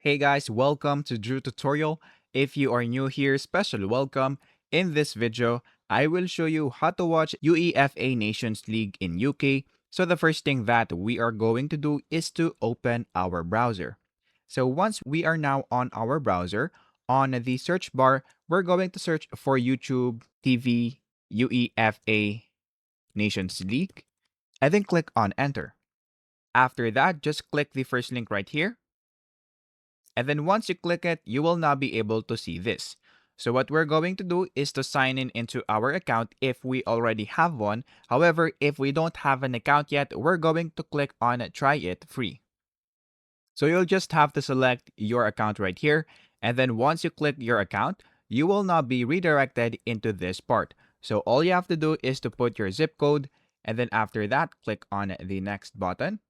Hey guys, welcome to Drew Tutorial. If you are new here, special welcome. In this video, I will show you how to watch UEFA Nations League in UK. So the first thing that we are going to do is to open our browser. So once we are now on our browser, on the search bar, we're going to search for YouTube TV UEFA Nations League and then click on enter. After that, just click the first link right here. And then once you click it, you will now be able to see this. So what we're going to do is to sign in into our account if we already have one. However, if we don't have an account yet, we're going to click on try it free. So you'll just have to select your account right here. And then once you click your account, you will now be redirected into this part. So all you have to do is to put your zip code. And then after that, click on the next button.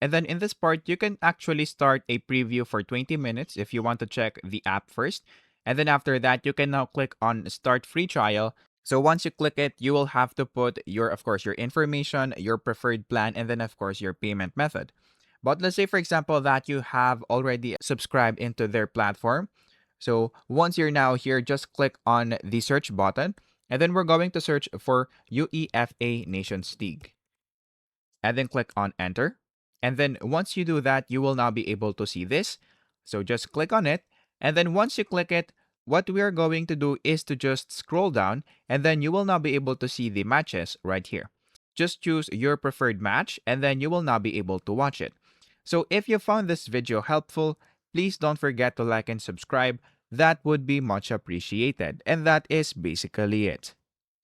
And then in this part, you can actually start a preview for 20 minutes if you want to check the app first. And then after that, you can now click on start free trial. So once you click it, you will have to put of course, your information, your preferred plan, and then of course, your payment method. But let's say, for example, that you have already subscribed into their platform. So once you're now here, just click on the search button. And then we're going to search for UEFA Nations League and then click on enter. And then once you do that, you will now be able to see this. So just click on it. And then once you click it, what we are going to do is to just scroll down and then you will now be able to see the matches right here. Just choose your preferred match and then you will now be able to watch it. So if you found this video helpful, please don't forget to like and subscribe. That would be much appreciated. And that is basically it.